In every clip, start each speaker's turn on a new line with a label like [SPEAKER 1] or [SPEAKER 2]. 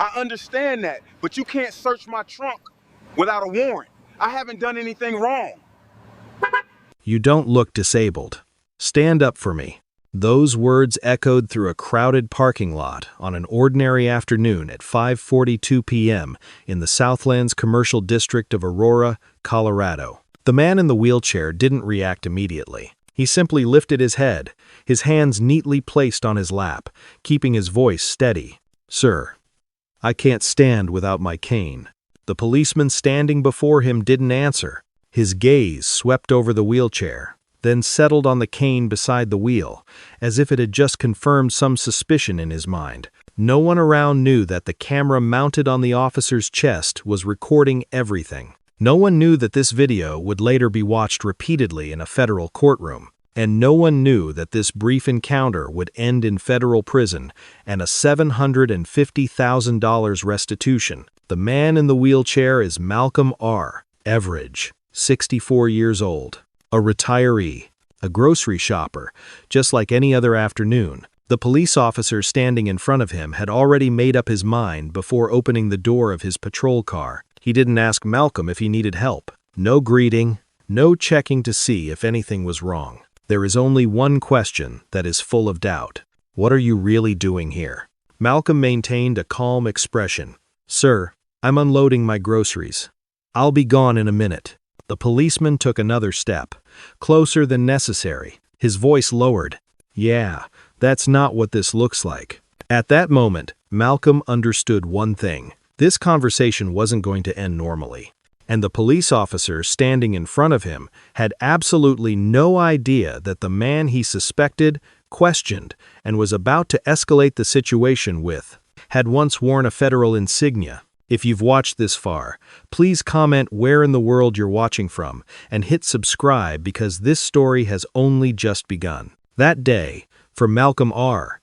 [SPEAKER 1] I understand that, but you can't search my trunk without a warrant. I haven't done anything wrong.
[SPEAKER 2] You don't look disabled. Stand up for me. Those words echoed through a crowded parking lot on an ordinary afternoon at 5:42 p.m. in the Southlands commercial district of Aurora, Colorado. The man in the wheelchair didn't react immediately. He simply lifted his head, his hands neatly placed on his lap, keeping his voice steady. "Sir, I can't stand without my cane." The policeman standing before him didn't answer. His gaze swept over the wheelchair, then settled on the cane beside the wheel, as if it had just confirmed some suspicion in his mind. No one around knew that the camera mounted on the officer's chest was recording everything. No one knew that this video would later be watched repeatedly in a federal courtroom. And no one knew that this brief encounter would end in federal prison and a $750,000 restitution. The man in the wheelchair is Malcolm R. Everidge, 64 years old, a retiree, a grocery shopper, just like any other afternoon. The police officer standing in front of him had already made up his mind before opening the door of his patrol car. He didn't ask Malcolm if he needed help. No greeting, no checking to see if anything was wrong. There is only one question that is full of doubt. What are you really doing here? Malcolm maintained a calm expression. "Sir, I'm unloading my groceries. I'll be gone in a minute." The policeman took another step, closer than necessary. His voice lowered. "Yeah, that's not what this looks like." At that moment, Malcolm understood one thing. This conversation wasn't going to end normally. And the police officer standing in front of him had absolutely no idea that the man he suspected, questioned, and was about to escalate the situation with had once worn a federal insignia. If you've watched this far, please comment where in the world you're watching from and hit subscribe because this story has only just begun. That day, for Malcolm R.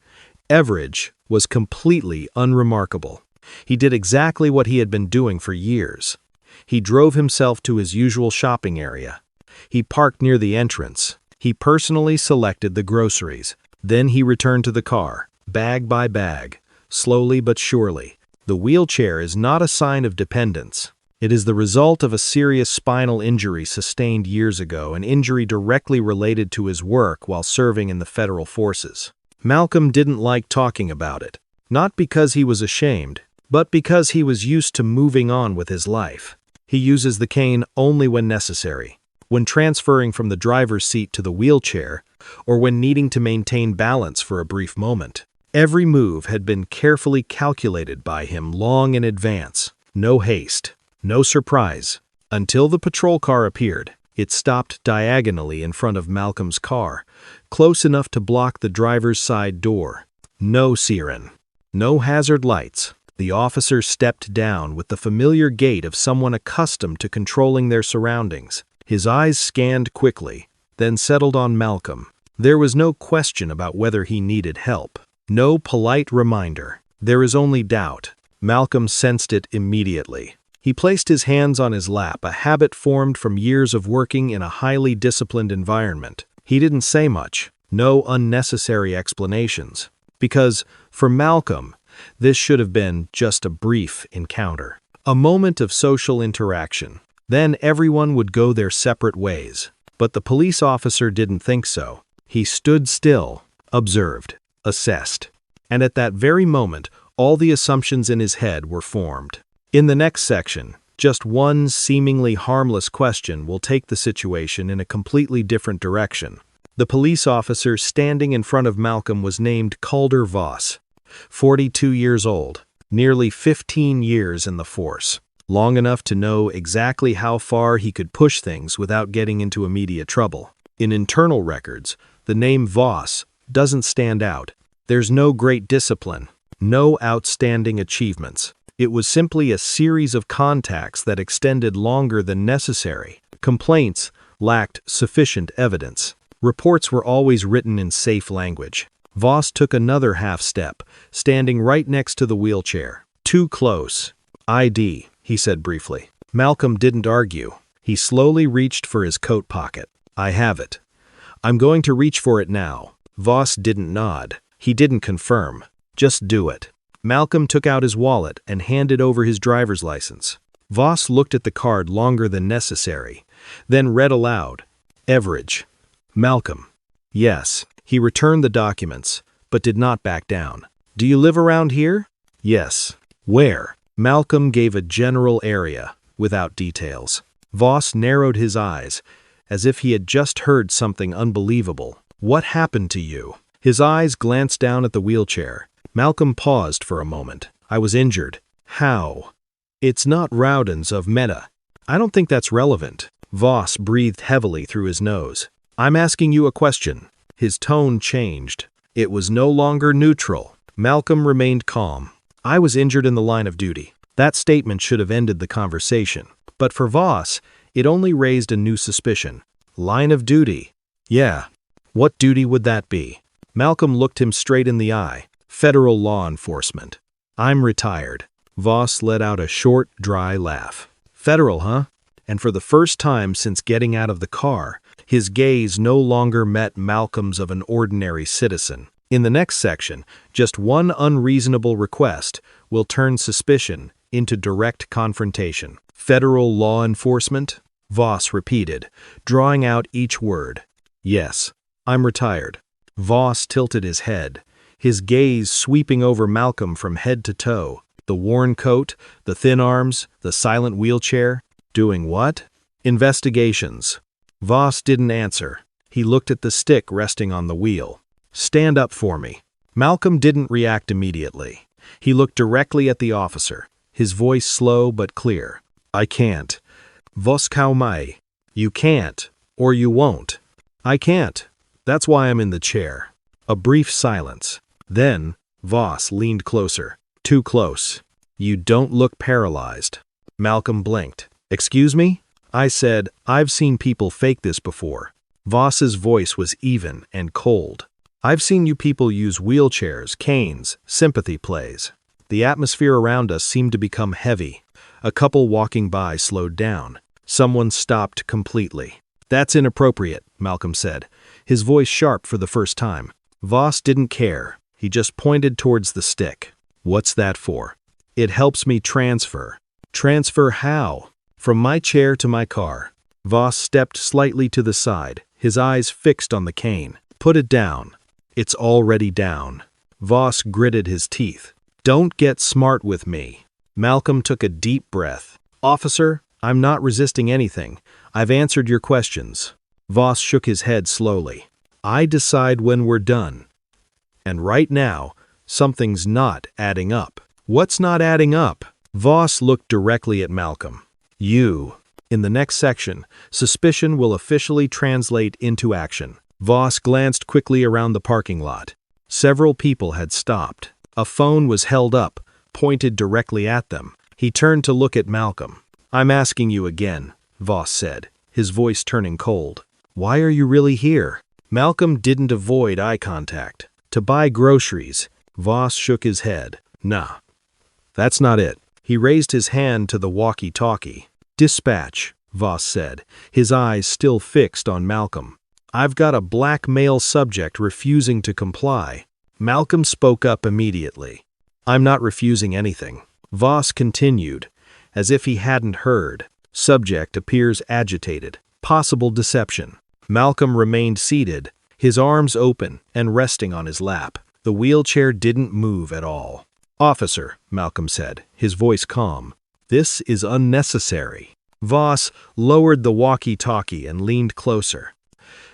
[SPEAKER 2] Everidge was completely unremarkable. He did exactly what he had been doing for years. He drove himself to his usual shopping area. He parked near the entrance. He personally selected the groceries. Then he returned to the car, bag by bag, slowly but surely. The wheelchair is not a sign of dependence. It is the result of a serious spinal injury sustained years ago, an injury directly related to his work while serving in the federal forces. Malcolm didn't like talking about it, not because he was ashamed, but because he was used to moving on with his life. He uses the cane only when necessary, when transferring from the driver's seat to the wheelchair, or when needing to maintain balance for a brief moment. Every move had been carefully calculated by him long in advance. No haste, no surprise. Until the patrol car appeared, it stopped diagonally in front of Malcolm's car, close enough to block the driver's side door. No siren, no hazard lights. The officer stepped down with the familiar gait of someone accustomed to controlling their surroundings. His eyes scanned quickly, then settled on Malcolm. There was no question about whether he needed help. No polite reminder. There is only doubt. Malcolm sensed it immediately. He placed his hands on his lap, a habit formed from years of working in a highly disciplined environment. He didn't say much. No unnecessary explanations. Because, for Malcolm, this should have been just a brief encounter. A moment of social interaction. Then everyone would go their separate ways. But the police officer didn't think so. He stood still, observed, assessed. And at that very moment, all the assumptions in his head were formed. In the next section, just one seemingly harmless question will take the situation in a completely different direction. The police officer standing in front of Malcolm was named Calder Voss. 42 years old, nearly 15 years in the force, long enough to know exactly how far he could push things without getting into immediate trouble. In internal records, the name Voss doesn't stand out. There's no great discipline, no outstanding achievements. It was simply a series of contacts that extended longer than necessary. Complaints lacked sufficient evidence. Reports were always written in safe language. Voss took another half step, standing right next to the wheelchair. "Too close. ID," he said briefly. Malcolm didn't argue. He slowly reached for his coat pocket. "I have it. I'm going to reach for it now." Voss didn't nod. He didn't confirm. "Just do it." Malcolm took out his wallet and handed over his driver's license. Voss looked at the card longer than necessary, then read aloud, Everidge. Malcolm. Yes. He returned the documents, but did not back down. Do you live around here? Yes. Where? Malcolm gave a general area, without details. Voss narrowed his eyes, as if he had just heard something unbelievable. What happened to you? His eyes glanced down at the wheelchair. Malcolm paused for a moment. I was injured. How? It's not Rowden's of Meta. I don't think that's relevant. Voss breathed heavily through his nose. I'm asking you a question. His tone changed. It was no longer neutral. Malcolm remained calm. I was injured in the line of duty. That statement should have ended the conversation. But for Voss, it only raised a new suspicion. Line of duty. Yeah. What duty would that be? Malcolm looked him straight in the eye. Federal law enforcement. I'm retired. Voss let out a short, dry laugh. Federal, huh? And for the first time since getting out of the car, his gaze no longer met Malcolm's of an ordinary citizen. In the next section, just one unreasonable request will turn suspicion into direct confrontation. Federal law enforcement? Voss repeated, drawing out each word. Yes, I'm retired. Voss tilted his head, his gaze sweeping over Malcolm from head to toe. The worn coat, the thin arms, the silent wheelchair. Doing what? Investigations. Voss didn't answer. He looked at the stick resting on the wheel. Stand up for me. Malcolm didn't react immediately. He looked directly at the officer, his voice slow but clear. I can't. Vos kau mai. You can't, or you won't. I can't. That's why I'm in the chair. A brief silence. Then, Voss leaned closer. Too close. You don't look paralyzed. Malcolm blinked. Excuse me? I said, I've seen people fake this before. Voss's voice was even and cold. I've seen you people use wheelchairs, canes, sympathy plays. The atmosphere around us seemed to become heavy. A couple walking by slowed down. Someone stopped completely. That's inappropriate, Malcolm said, his voice sharp for the first time. Voss didn't care. He just pointed towards the stick. What's that for? It helps me transfer. Transfer how? From my chair to my car. Voss stepped slightly to the side, his eyes fixed on the cane. Put it down. It's already down. Voss gritted his teeth. Don't get smart with me. Malcolm took a deep breath. Officer, I'm not resisting anything. I've answered your questions. Voss shook his head slowly. I decide when we're done. And right now, something's not adding up. What's not adding up? Voss looked directly at Malcolm. You. In the next section, suspicion will officially translate into action. Voss glanced quickly around the parking lot. Several people had stopped. A phone was held up, pointed directly at them. He turned to look at Malcolm. I'm asking you again, Voss said, his voice turning cold. Why are you really here? Malcolm didn't avoid eye contact. To buy groceries. Voss shook his head. Nah. That's not it. He raised his hand to the walkie-talkie. Dispatch, Voss said, his eyes still fixed on Malcolm. I've got a black male subject refusing to comply. Malcolm spoke up immediately. I'm not refusing anything. Voss continued, as if he hadn't heard. Subject appears agitated. Possible deception. Malcolm remained seated, his arms open and resting on his lap. The wheelchair didn't move at all. Officer, Malcolm said, his voice calm. This is unnecessary. Voss lowered the walkie-talkie and leaned closer.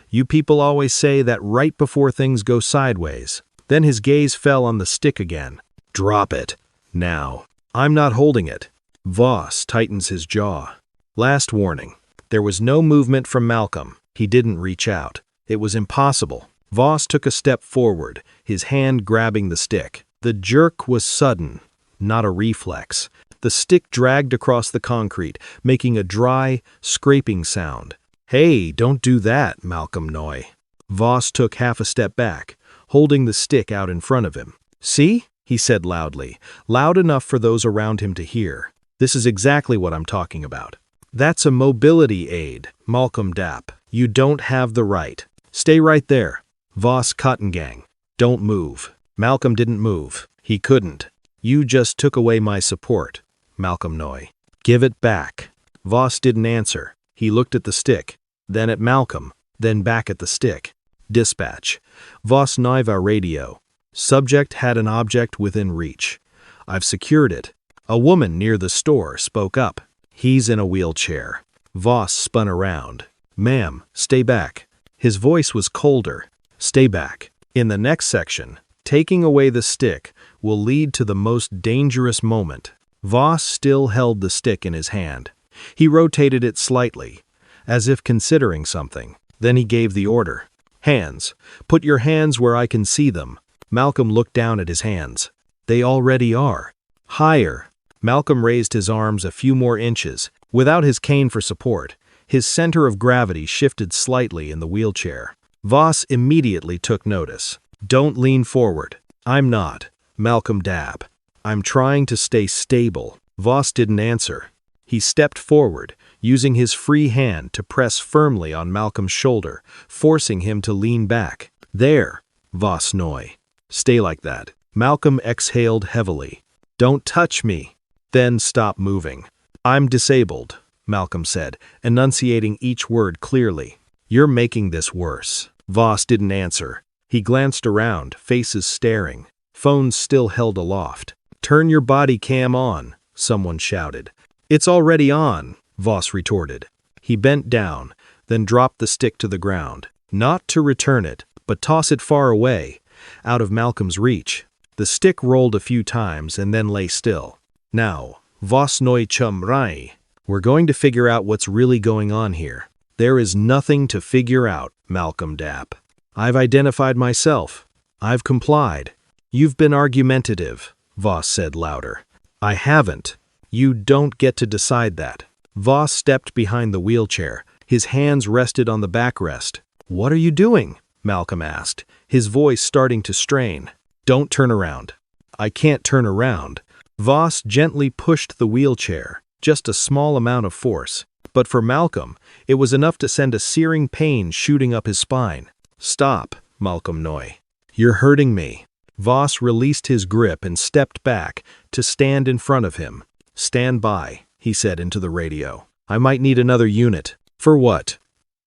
[SPEAKER 2] You people always say that right before things go sideways. Then his gaze fell on the stick again. Drop it. Now. I'm not holding it. Voss tightens his jaw. Last warning. There was no movement from Malcolm. He didn't reach out. It was impossible. Voss took a step forward, his hand grabbing the stick. The jerk was sudden, not a reflex. The stick dragged across the concrete, making a dry, scraping sound. Hey, don't do that, Malcolm Noy. Voss took half a step back, holding the stick out in front of him. See? He said loudly, loud enough for those around him to hear. This is exactly what I'm talking about. That's a mobility aid, Malcolm Dapp. You don't have the right. Stay right there. Voss Cotton Gang. Don't move. Malcolm didn't move. He couldn't. You just took away my support. Malcolm Noy. Give it back. Voss didn't answer. He looked at the stick, then at Malcolm, then back at the stick. Dispatch. Voss Niva radio. Subject had an object within reach. I've secured it. A woman near the store spoke up. He's in a wheelchair. Voss spun around. Ma'am, stay back. His voice was colder. Stay back. In the next section, taking away the stick will lead to the most dangerous moment. Voss still held the stick in his hand. He rotated it slightly, as if considering something. Then he gave the order. Hands. Put your hands where I can see them. Malcolm looked down at his hands. They already are. Higher. Malcolm raised his arms a few more inches. Without his cane for support, his center of gravity shifted slightly in the wheelchair. Voss immediately took notice. Don't lean forward. I'm not. Malcolm dab. I'm trying to stay stable. Voss didn't answer. He stepped forward, using his free hand to press firmly on Malcolm's shoulder, forcing him to lean back. There. Voss Noy. Stay like that. Malcolm exhaled heavily. Don't touch me. Then stop moving. I'm disabled, Malcolm said, enunciating each word clearly. You're making this worse. Voss didn't answer. He glanced around, faces staring. Phones still held aloft. Turn your body cam on, someone shouted. It's already on, Voss retorted. He bent down, then dropped the stick to the ground. Not to return it, but toss it far away, out of Malcolm's reach. The stick rolled a few times and then lay still. Now, Voss Noy Chum Rai. We're going to figure out what's really going on here. There is nothing to figure out, Malcolm Dapp. I've identified myself. I've complied. You've been argumentative, Voss said louder. I haven't. You don't get to decide that. Voss stepped behind the wheelchair. His hands rested on the backrest. What are you doing? Malcolm asked, his voice starting to strain. Don't turn around. I can't turn around. Voss gently pushed the wheelchair, just a small amount of force. But for Malcolm, it was enough to send a searing pain shooting up his spine. Stop, Malcolm Noy. You're hurting me. Voss released his grip and stepped back to stand in front of him. Stand by, he said into the radio. I might need another unit. For what?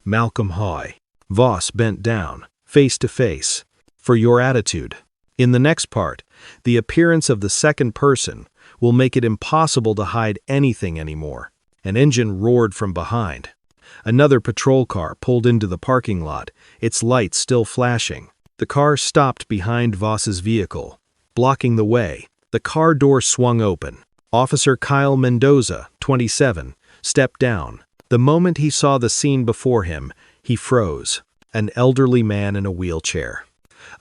[SPEAKER 2] Malcolm Hoy. Voss bent down, face to face. For your attitude. In the next part, the appearance of the second person will make it impossible to hide anything anymore. An engine roared from behind. Another patrol car pulled into the parking lot, its lights still flashing. The car stopped behind Voss's vehicle, blocking the way. The car door swung open. Officer Kyle Mendoza, 27, stepped down. The moment he saw the scene before him, he froze. An elderly man in a wheelchair.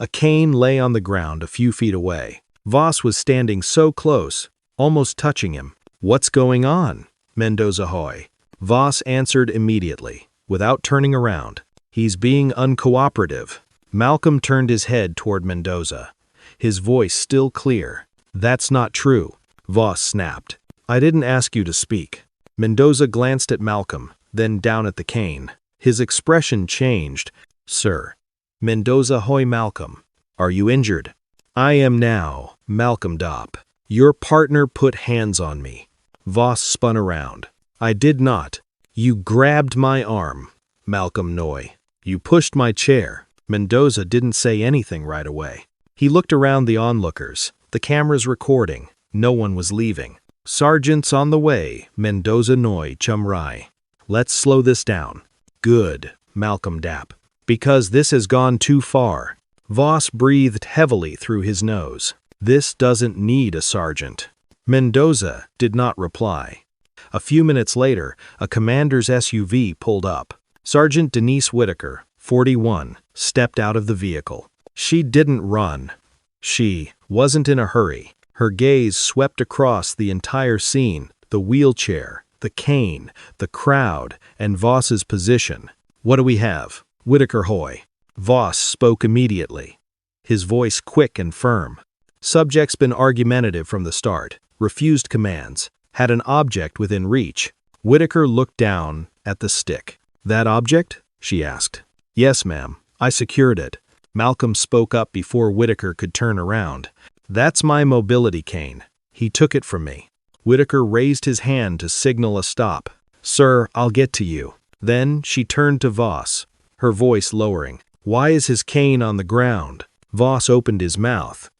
[SPEAKER 2] A cane lay on the ground a few feet away. Voss was standing so close, almost touching him. What's going on? Mendoza Hoy. Voss answered immediately, without turning around. He's being uncooperative. Malcolm turned his head toward Mendoza, his voice still clear. That's not true, Voss snapped. I didn't ask you to speak. Mendoza glanced at Malcolm, then down at the cane. His expression changed. Sir. Mendoza Hoy Malcolm. Are you injured? I am now, Malcolm Dopp. Your partner put hands on me. Voss spun around. I did not. You grabbed my arm, Malcolm Noy. You pushed my chair. Mendoza didn't say anything right away. He looked around the onlookers, the cameras recording. No one was leaving. Sergeant's on the way, Mendoza Noy Chumrai. Let's slow this down. Good, Malcolm Dapp. Because this has gone too far. Voss breathed heavily through his nose. This doesn't need a sergeant. Mendoza did not reply. A few minutes later, a commander's SUV pulled up. Sergeant Denise Whitaker, 41, stepped out of the vehicle. She didn't run. She wasn't in a hurry. Her gaze swept across the entire scene, the wheelchair, the cane, the crowd, and Voss's position. What do we have? Whitaker Hoy. Voss spoke immediately, his voice quick and firm. Subject's been argumentative from the start, refused commands, had an object within reach. Whitaker looked down at the stick. That object? She asked. Yes, ma'am. I secured it. Malcolm spoke up before Whitaker could turn around. That's my mobility cane. He took it from me. Whitaker raised his hand to signal a stop. Sir, I'll get to you. Then she turned to Voss, her voice lowering. Why is his cane on the ground? Voss opened his mouth,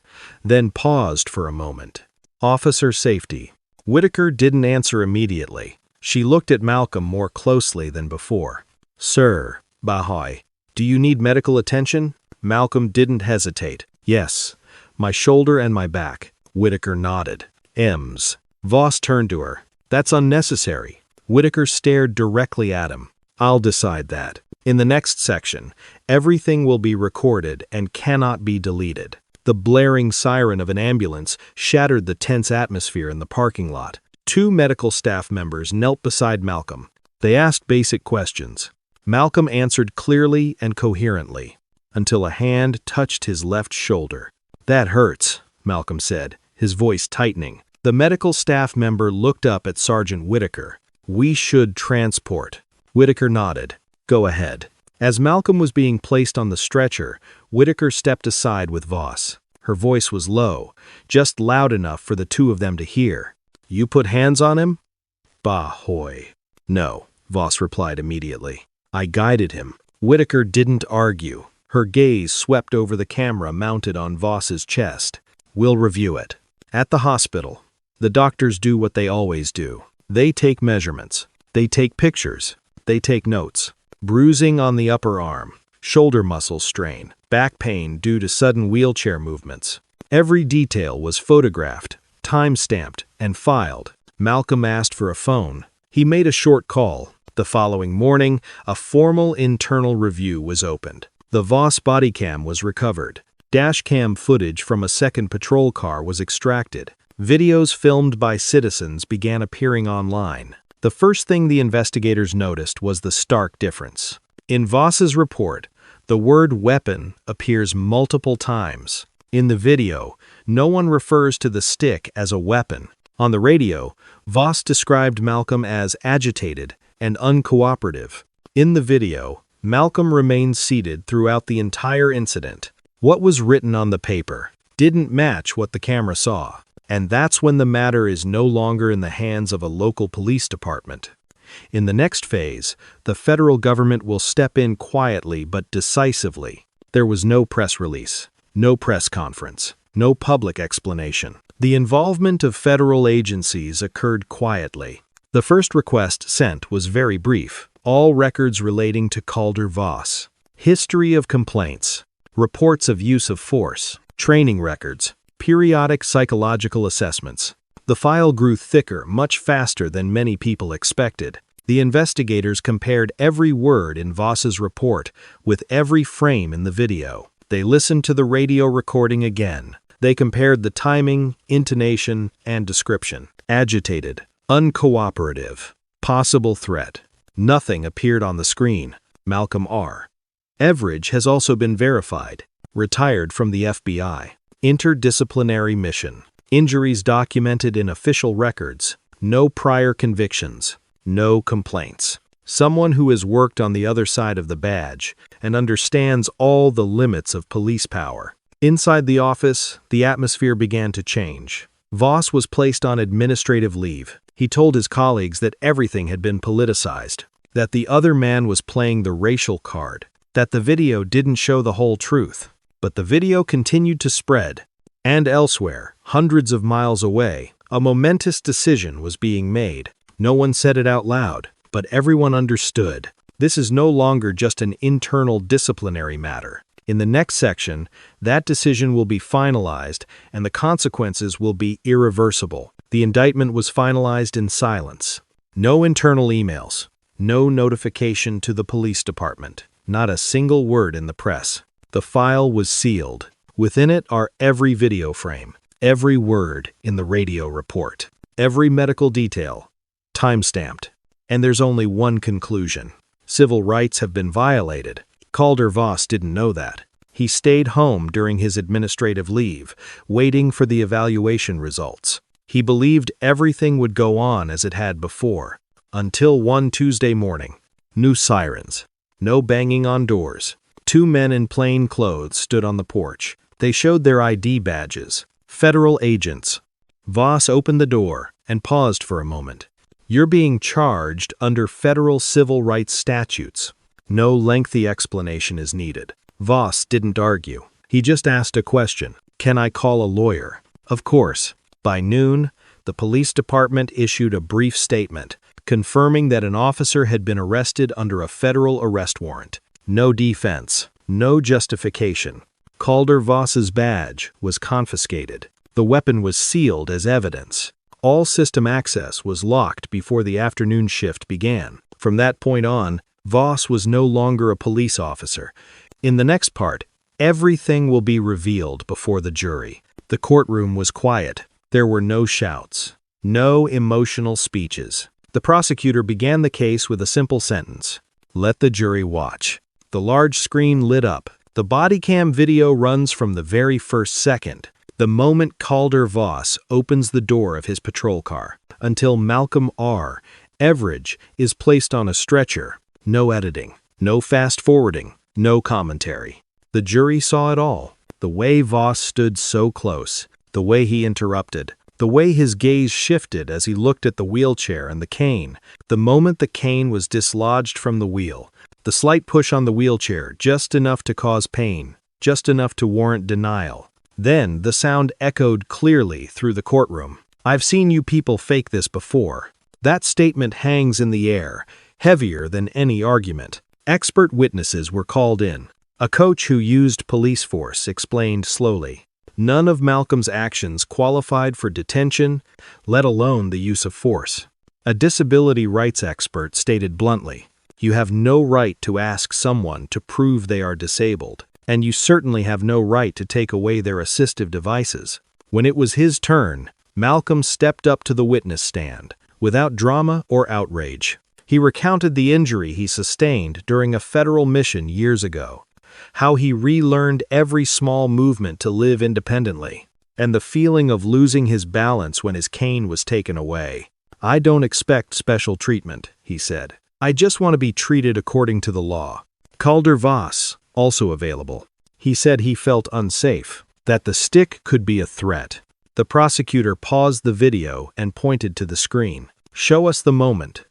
[SPEAKER 2] then paused for a moment. Officer safety. Whitaker didn't answer immediately. She looked at Malcolm more closely than before. Sir, Bahoy, do you need medical attention? Malcolm didn't hesitate. Yes, my shoulder and my back. Whitaker nodded. Ems. Voss turned to her. That's unnecessary. Whitaker stared directly at him. I'll decide that. In the next section, everything will be recorded and cannot be deleted. The blaring siren of an ambulance shattered the tense atmosphere in the parking lot. 2 medical staff members knelt beside Malcolm. They asked basic questions. Malcolm answered clearly and coherently, until a hand touched his left shoulder. That hurts, Malcolm said, his voice tightening. The medical staff member looked up at Sergeant Whitaker. We should transport. Whitaker nodded. Go ahead. As Malcolm was being placed on the stretcher, Whitaker stepped aside with Voss. Her voice was low, just loud enough for the 2 of them to hear. You put hands on him? Bahoy. No, Voss replied immediately. I guided him. Whitaker didn't argue. Her gaze swept over the camera mounted on Voss's chest. We'll review it. At the hospital, the doctors do what they always do. They take measurements. They take pictures. They take notes. Bruising on the upper arm, shoulder muscle strain, back pain due to sudden wheelchair movements. Every detail was photographed, time-stamped, and filed. Malcolm asked for a phone. He made a short call. The following morning, a formal internal review was opened. The Voss body cam was recovered. Dash cam footage from a second patrol car was extracted. Videos filmed by citizens began appearing online. The first thing the investigators noticed was the stark difference. In Voss's report, the word weapon appears multiple times. In the video, no one refers to the stick as a weapon. On the radio, Voss described Malcolm as agitated and uncooperative. In the video, Malcolm remained seated throughout the entire incident. What was written on the paper didn't match what the camera saw. And that's when the matter is no longer in the hands of a local police department. In the next phase, the federal government will step in quietly but decisively. There was no press release, no press conference, no public explanation. The involvement of federal agencies occurred quietly. The first request sent was very brief. All records relating to Calder Voss. History of complaints. Reports of use of force. Training records. Periodic psychological assessments. The file grew thicker much faster than many people expected. The investigators compared every word in Voss's report with every frame in the video. They listened to the radio recording again. They compared the timing, intonation, and description. Agitated, uncooperative, possible threat. Nothing appeared on the screen. Malcolm R. Everidge has also been verified. Retired from the FBI. Interdisciplinary mission. Injuries documented in official records. No prior convictions. No complaints. Someone who has worked on the other side of the badge and understands all the limits of police power. Inside the office, the atmosphere began to change. Voss was placed on administrative leave. He told his colleagues that everything had been politicized, that the other man was playing the racial card, that the video didn't show the whole truth. But the video continued to spread. And elsewhere, hundreds of miles away, a momentous decision was being made. No one said it out loud, but everyone understood. This is no longer just an internal disciplinary matter. In the next section, that decision will be finalized and the consequences will be irreversible. The indictment was finalized in silence. No internal emails. No notification to the police department. Not a single word in the press. The file was sealed. Within it are every video frame, every word in the radio report, every medical detail, time-stamped. And there's only one conclusion. Civil rights have been violated. Calder Voss didn't know that. He stayed home during his administrative leave, waiting for the evaluation results. He believed everything would go on as it had before, until one Tuesday morning. New sirens. No banging on doors. 2 men in plain clothes stood on the porch. They showed their ID badges. Federal agents. Voss opened the door and paused for a moment. You're being charged under federal civil rights statutes. No lengthy explanation is needed. Voss didn't argue. He just asked a question. Can I call a lawyer? Of course. By noon, the police department issued a brief statement confirming that an officer had been arrested under a federal arrest warrant. No defense, no justification. Calder Voss's badge was confiscated. The weapon was sealed as evidence. All system access was locked before the afternoon shift began. From that point on, Voss was no longer a police officer. In the next part, everything will be revealed before the jury. The courtroom was quiet. There were no shouts, no emotional speeches. The prosecutor began the case with a simple sentence. Let the jury watch. The large screen lit up. The body cam video runs from the very first second, the moment Calder Voss opens the door of his patrol car, until Malcolm R. Everidge is placed on a stretcher. No editing, no fast-forwarding, no commentary. The jury saw it all. The way Voss stood so close, the way he interrupted, the way his gaze shifted as he looked at the wheelchair and the cane. The moment the cane was dislodged from the wheel, the slight push on the wheelchair, just enough to cause pain, just enough to warrant denial. Then the sound echoed clearly through the courtroom. I've seen you people fake this before. That statement hangs in the air, heavier than any argument. Expert witnesses were called in. A coach who used police force explained slowly. None of Malcolm's actions qualified for detention, let alone the use of force. A disability rights expert stated bluntly, you have no right to ask someone to prove they are disabled, and you certainly have no right to take away their assistive devices. When it was his turn, Malcolm stepped up to the witness stand, without drama or outrage. He recounted the injury he sustained during a federal mission years ago, how he relearned every small movement to live independently, and the feeling of losing his balance when his cane was taken away. I don't expect special treatment, he said. I just want to be treated according to the law. Calder Voss, also available. He said he felt unsafe, that the stick could be a threat. The prosecutor paused the video and pointed to the screen. Show us the moment,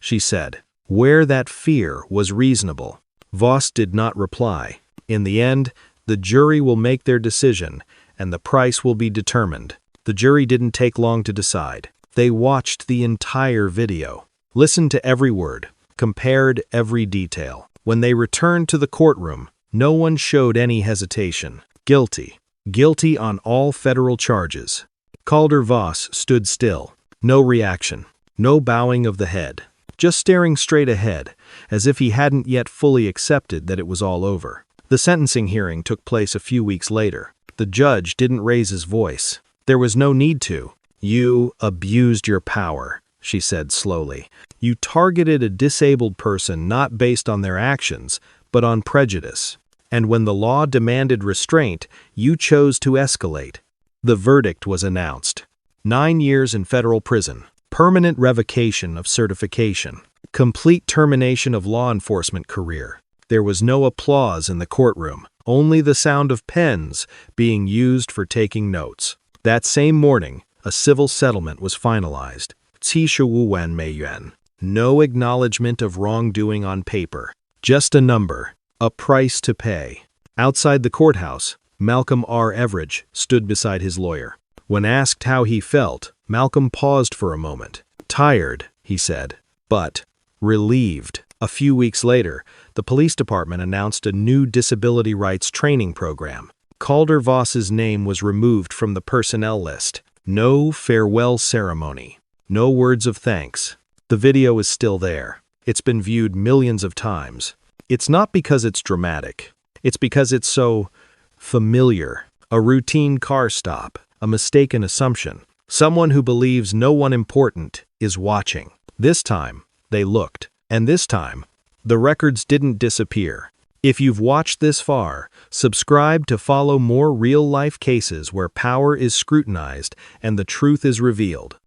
[SPEAKER 2] she said, where that fear was reasonable. Voss did not reply. In the end, the jury will make their decision, and the price will be determined. The jury didn't take long to decide. They watched the entire video, listened to every word, compared every detail. When they returned to the courtroom, no one showed any hesitation. Guilty. Guilty on all federal charges. Calder Voss stood still. No reaction. No bowing of the head. Just staring straight ahead, as if he hadn't yet fully accepted that it was all over. The sentencing hearing took place a few weeks later. The judge didn't raise his voice. There was no need to. You abused your power, she said slowly. You targeted a disabled person not based on their actions, but on prejudice. And when the law demanded restraint, you chose to escalate. The verdict was announced. 9 years in federal prison. Permanent revocation of certification. Complete termination of law enforcement career. There was no applause in the courtroom, only the sound of pens being used for taking notes. That same morning, a civil settlement was finalized. 75 万元. No acknowledgement of wrongdoing on paper. Just a number, a price to pay. Outside the courthouse, Malcolm R. Everidge stood beside his lawyer. When asked how he felt, Malcolm paused for a moment. Tired, he said, but relieved. A few weeks later, the police department announced a new disability rights training program. Calder Voss's name was removed from the personnel list. No farewell ceremony. No words of thanks. The video is still there. It's been viewed millions of times. It's not because it's dramatic. It's because it's so familiar. A routine car stop. A mistaken assumption. Someone who believes no one important is watching. This time, they looked. And this time, the records didn't disappear. If you've watched this far, subscribe to follow more real-life cases where power is scrutinized and the truth is revealed.